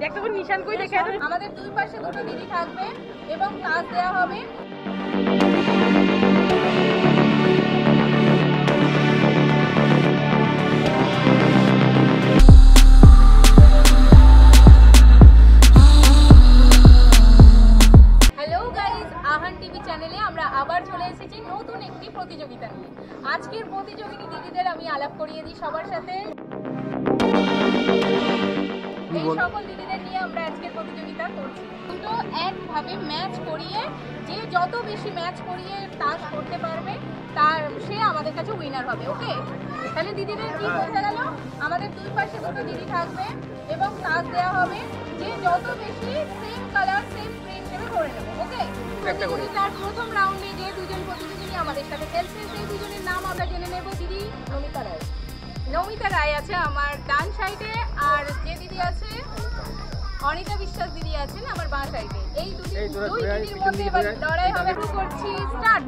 একটা করে নিশান কই দেখে আমাদের দুই পাশে দুটো দিদি থাকবে এবং কাজ দেওয়া হবে। চ্যানেলে আমরা আবার চলে এসেছি নতুন একটি প্রতিযোগিতা নিয়ে। আজকের প্রতিযোগিনী দিদিদের আমি আলাপ করিয়ে দিই সবার সাথে। এই সকল দিদিদের নিয়ে আমরা আজকের প্রতিযোগিতা করছি। দুটো একভাবে ম্যাচ করিয়ে যে যত বেশি ম্যাচ করিয়ে তাস করতে পারবে তার সে আমাদের কাছে উইনার হবে। ওকে, তাহলে দিদিদের কি বোঝা গেল? আমাদের দুই পাশে দুটো দিদি থাকবে এবং তাস দেওয়া হবে যে যত বেশি সেম কালার সেম প্রিন্ট নেবে ধরে নেবে। ওকে, তার প্রথম রাউন্ডে যে দুজন প্রতিযোগিনী আমাদের সাথে খেলছে সেই দুজনের নাম আমরা জেনে নেব। দিদি নমিতা রায় আছে আমার ডান সাইডে, আর যে দিদি আছে অনিতা বিশ্বাস দিদি আছেন আমার বাঁ সাইডে। এই দুই দিদির মধ্যে এবার লড়াই হবে। শুরু করছি, স্টার্ট।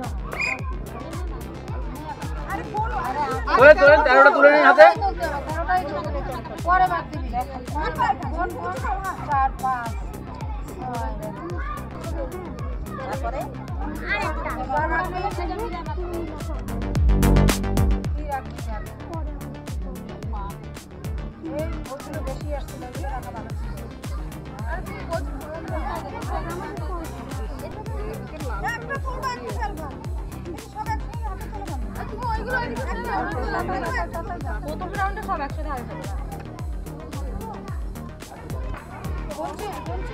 তুলে নিন হাতে। পরে বাদ দিবি। 4 5 তারপরে আরেকটা এবার রাখবে সেটা কি রাখবি যাবে এই ওগুলো বেশি আসছে না রাখা ভালো ছিল। আর তুই একটা ফুল বাকি ফেলবা সব একসাথে হাতে চলে যাবে। আর তুমি ওইগুলো প্রথম রাউন্ডে সব একসাথে হাতে ফেলবা। বলছি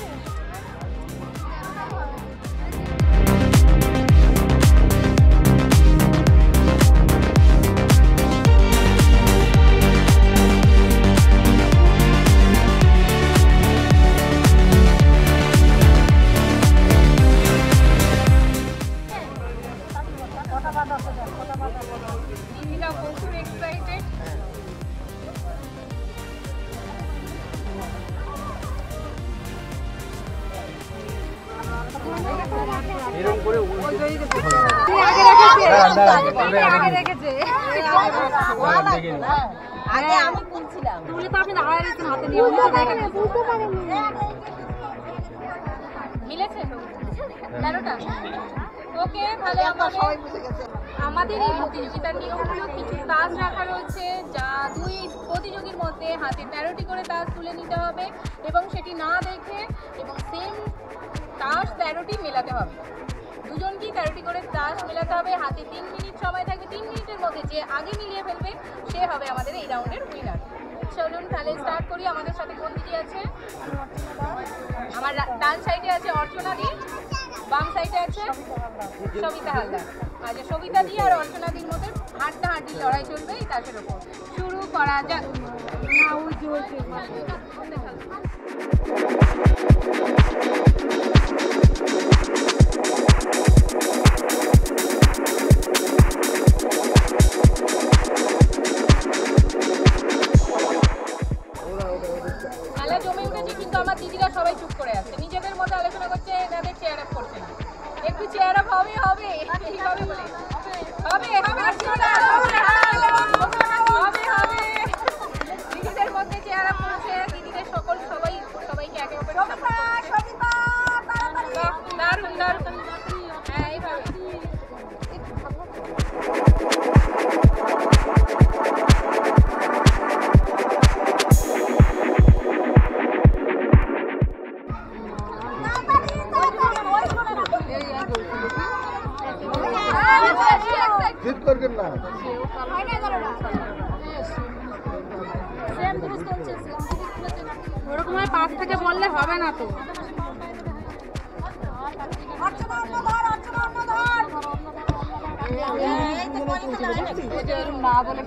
আমাদের এই প্রতিযোগিতার নিয়মগুলো কিছু তাস রাখা রয়েছে, যা দুই প্রতিযোগীর মধ্যে হাতে 13টি করে তাস তুলে নিতে হবে এবং সেটি না দেখে এবং সেম তাস 13টি মেলাতে হবে। দুজনকেই 13টি করে তাস মেলাতে হবে। হাতে 3 মিনিট সময় থাকবে। 3 মিনিটের মধ্যে যে আগে মিলিয়ে ফেলবে সে হবে আমাদের এই রাউন্ডের উইনার। চলুন তাহলে স্টার্ট করি। আমাদের সাথে কোন দিদি আছে? আমার ডান সাইডে আছে অর্চনা দি, বাম সাইডে আছে সবিতা হালদার। আচ্ছা, সবিতা দি আর অর্চনা দির মধ্যে হাড্ডাহাড্ডি লড়াই চলবে এই তাসের ওপর। শুরু করা যাক। খেলা জমে উঠেছে, কিন্তু আমার দিদিরা সবাই চুপ করে আছে, নিজেদের মধ্যে আলোচনা করছে, এনাদের চেয়ার আপ করছে না। একটু চেয়ার আপ হবে ঠিক হবে বলে হবে দিদিদের মধ্যে চেয়ার আপ করছে। দিদিদের সবাইকে একে অপরের দারুণ হ্যাঁ এইভাবে। জিত করবেন না। ওরকম 5 থেকে বললে হবে না তো। না বলে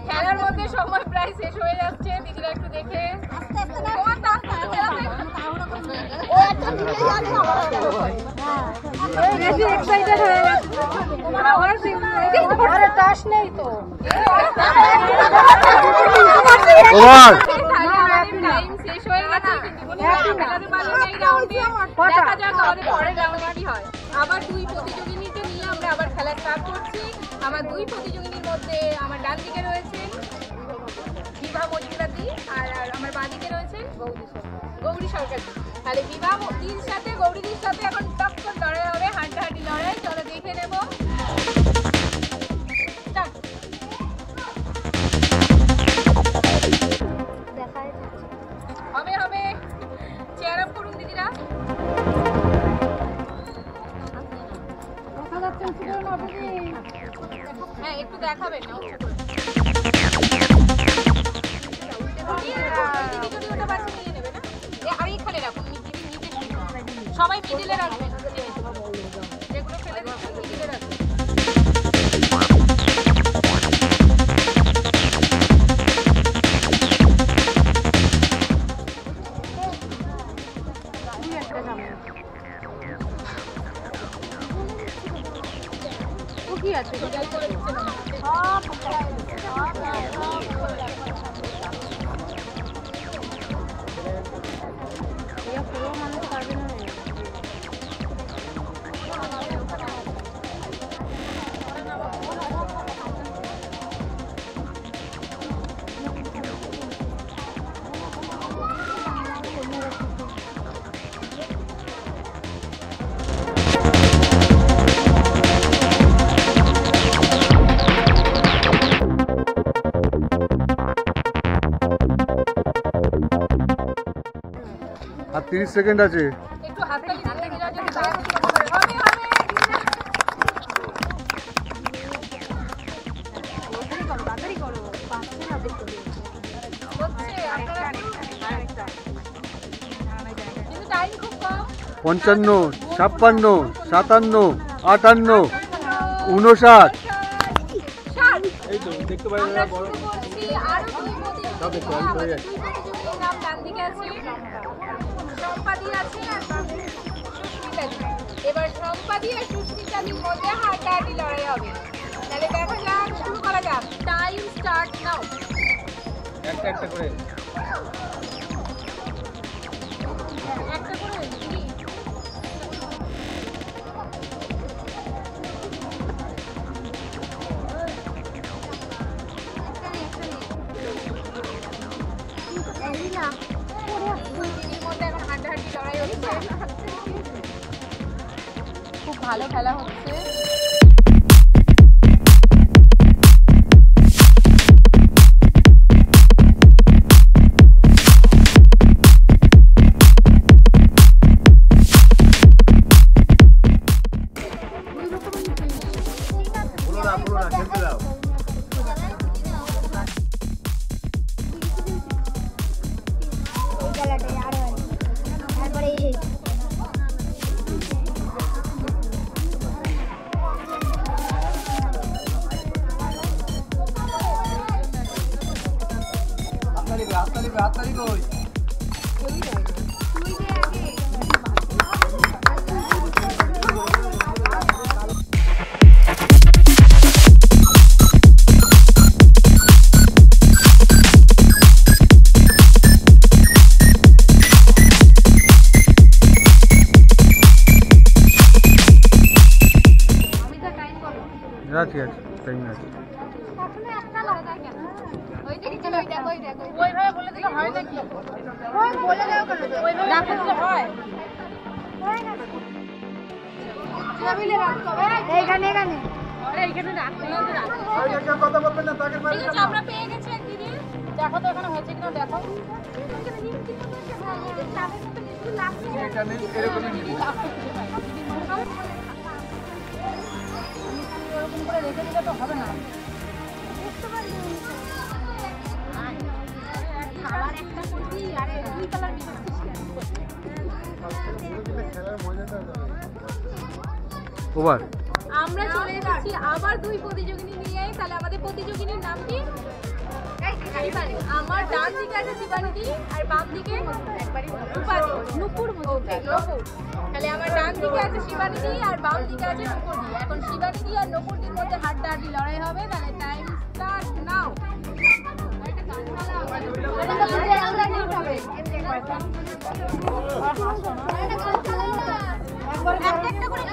খেলার মধ্যে সময় প্রায় শেষ হয়ে যাচ্ছে, দিদিরা একটু দেখে টাইম শেষ হয়ে গেছে, দেখা যাক আমাদের পরের রাউন্ডে কি হয়। আবার দুই প্রতিযোগিনীকে নিয়ে আমরা আবার খেলা স্টার্ট করছি। আমার দুই প্রতিযোগিনীর মধ্যে আমার ডান দিকে রয়েছেন বিভা মজুমদারদি আর আমার বাঁ দিকে রয়েছেন গৌরী সরকার। তাহলে বিভা দির সাথে গৌরীদির সাথে এখন টক্কর লড়াই হবে, হাড্ডাহাড্ডি লড়াই। চলো দেখে নেব। হবে হবে, চেয়ার আপ করুন দিদিরা। হ্যাঁ একটু দেখাবেন না, দিদি যদি ওটা বাচ্চা নিয়ে নেবে না, আর এখানে রাখুন, সবাই মিডিলে রাখবেন, যেগুলো ফেলে দিচ্ছেন মিডিলে রাখবেন। কি আছে আর 30 সেকেন্ড আছে। একটু হাততালি দিলে দিদিরা যদি তাড়াতাড়ি করতে পারে। হবে হচ্ছে আপনারা কিন্তু টাইম খুব কম। 55, 56, 57, 58, 59। এই তো দেখতে পাই আমরা শুরু করছি আরো দুই প্রতিযোগিতার নাম ডান দিকে আছে, সম্পাদি আছে আর সুস্মিতাদি। এবার সম্পাদি আর সুস্মিতাদির মধ্যে হাড্ডাহাড্ডি লড়াই হবে। তাহলে দেখা যাক, শুরু করা যাক। Time start now. একটা একটা করে একটা করে দিদি। দিদির মধ্যে এখন হাড্ডাহাড্ডি লড়াই হচ্ছে, খুব ভালো খেলা হচ্ছে। খেলতে দাও। হাততালি কই? ঠিক আছে, টাইম আছে। ওইভাবে বলে দিলে হয় নাকি? বলে দাও কেন? ওইভাবে দিলে হয়? এইখানে এইখানে এইখানে রাখতে হবে। কথা বলবেন না, তাকে ঠিক আছে, আমরা পেয়ে গেছি এক দিদি। দেখো তো এখানে হয়েছে কিনা দেখো। এটা নেই, এরকমই নিবি। এরকম করে রেখে দিলে তো হবে না। খাবার একটা করবি আর দুই কালার ওভার। আমরা চলে এসেছি আবার দুই প্রতিযোগিনী নিয়ে। তাহলে আমাদের প্রতিযোগিনীর নাম কি? আমার ডান দিকে আছে শিবানীদি আর বাম দিকে নুপুর। তাহলে আমার ডান দিকে আছে শিবানীদি আর বাম দিকে আছে নুপুরদি। এখন শিবানীদি আর নুপুরদির মধ্যে হাড্ডাহাড্ডি লড়াই হবে। তাহলে টাইম স্টার্ট নাও। একটা করে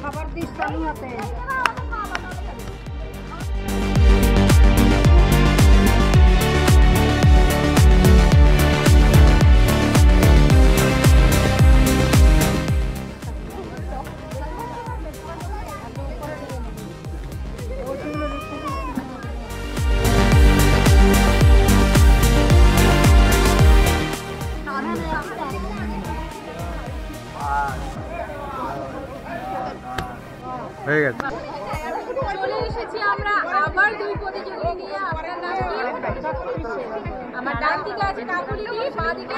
খাবার দিস চালু হাতে। হয়ে গেছে। চলে এসেছি আমরা আবার দুই প্রতিযোগিতা নিয়ে। আপনার নাম কি? আমার ডান দিকে আছে কাকুলিদি, বাঁ দিকে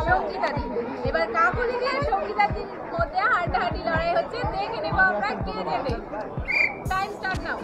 সঙ্গীতাদি। এবার কাকুলিদি আর সঙ্গীতাদির মধ্যে হাড্ডাহাড্ডি লড়াই হচ্ছে। দেখে নেবো আমরা কে জেতে। Time start now.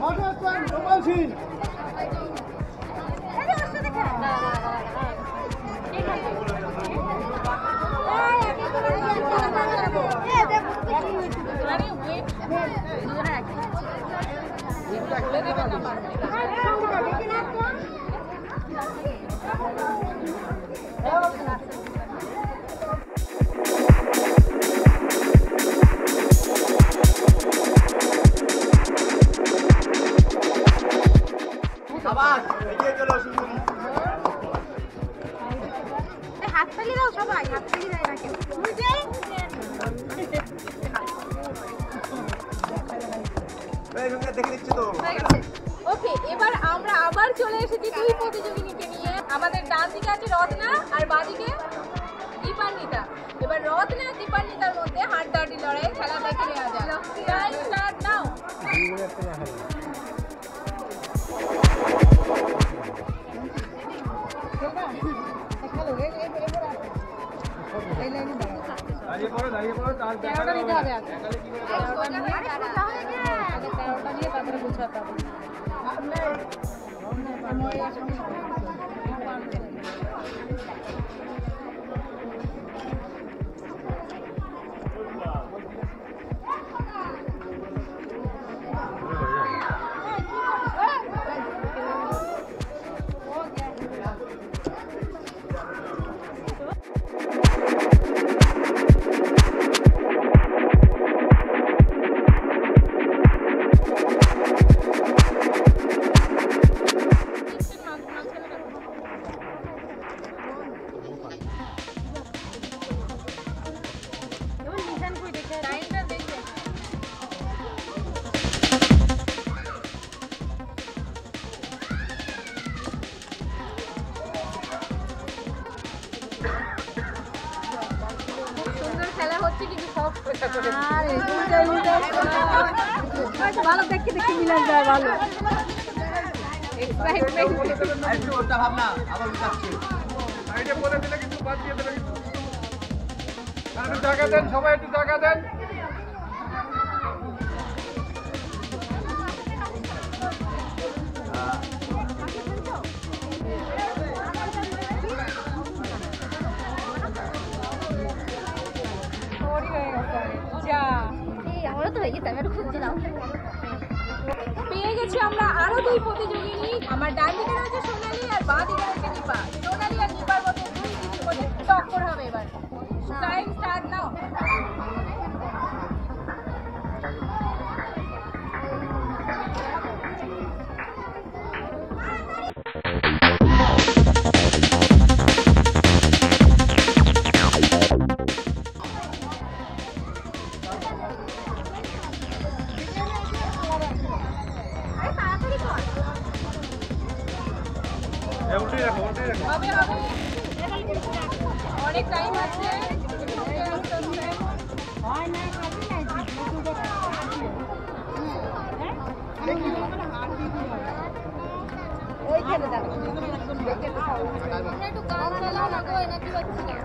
হাততালি দাও সবাই, হাততালি দেয় না কেউ। ওকে, এবার আমরা আবার চলে এসেছি দুই প্রতিযোগিনীকে নিয়ে। আমাদের ডান দিকে আছে রত্না আর বাঁ দিকে দীপান্বিতা। এবার রত্না আর দীপান্বিতার মধ্যে হাড্ডাহাড্ডি লড়াই খেলা দেখে নেওয়া যায়। Time start now. তেরোটা নিতে হবে আগে। তেরোটা নিয়ে তারপরে গুছাতে হবে। ভালো দেখতে দেখতে মিলে যায়। ভালো ভাবনা আবার বলে দিলে কিন্তু বাদ দিয়ে দেবে। একটু জায়গা দেন, সবাই একটু জায়গা দেন। পেয়ে গেছি আমরা আরো দুই প্রতিযোগিনী। আমার ডান দিকে রয়েছে সোনালী আর বাঁ দিকে রয়েছে দীপা। সোনালী আর দীপার মধ্যে দুই দিদির মধ্যে টক্কর হবে। এবার টাইম স্টার্ট নাও। উল্টে রাখো হবে হবে অনেক টাইম আছে ওইখানে দাও একটু গান চালাও না গো এনার্জি পাচ্ছি না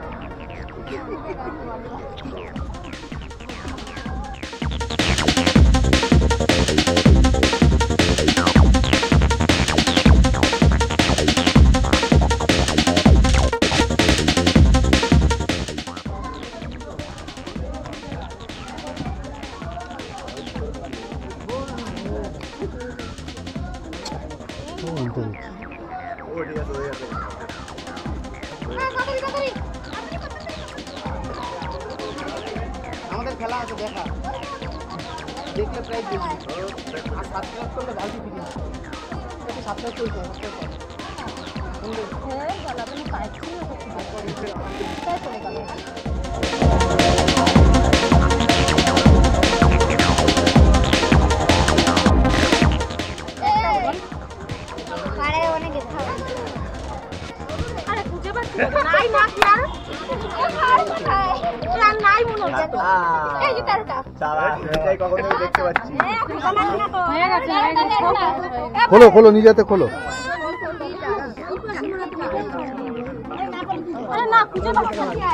আমাদের খেলা আছে দেখা দেখলে প্রাইজ দিবি আর সাবস্ক্রাইব করলে ভালো দিবি একটু সাবস্ক্রাইব করতে হবে হ্যাঁ গলাটা পাইছি তাই চলে গেল আরে খুঁজে পাচ্ছি নাই না কি আর আর নাই মনে হচ্ছে এই যে তারটা সারা এটাই কখনো দেখতে পাচ্ছি হয়ে গেছে খোলো খোলো নিজেতে খোলো আরে না খুঁজে পাচ্ছি না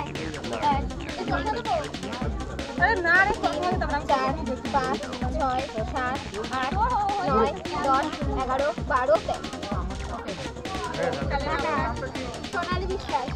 আরে না রে কোন তোমরা 4 5 6 7 8 9 10 11 12 13 সোনালী বিশ্বাস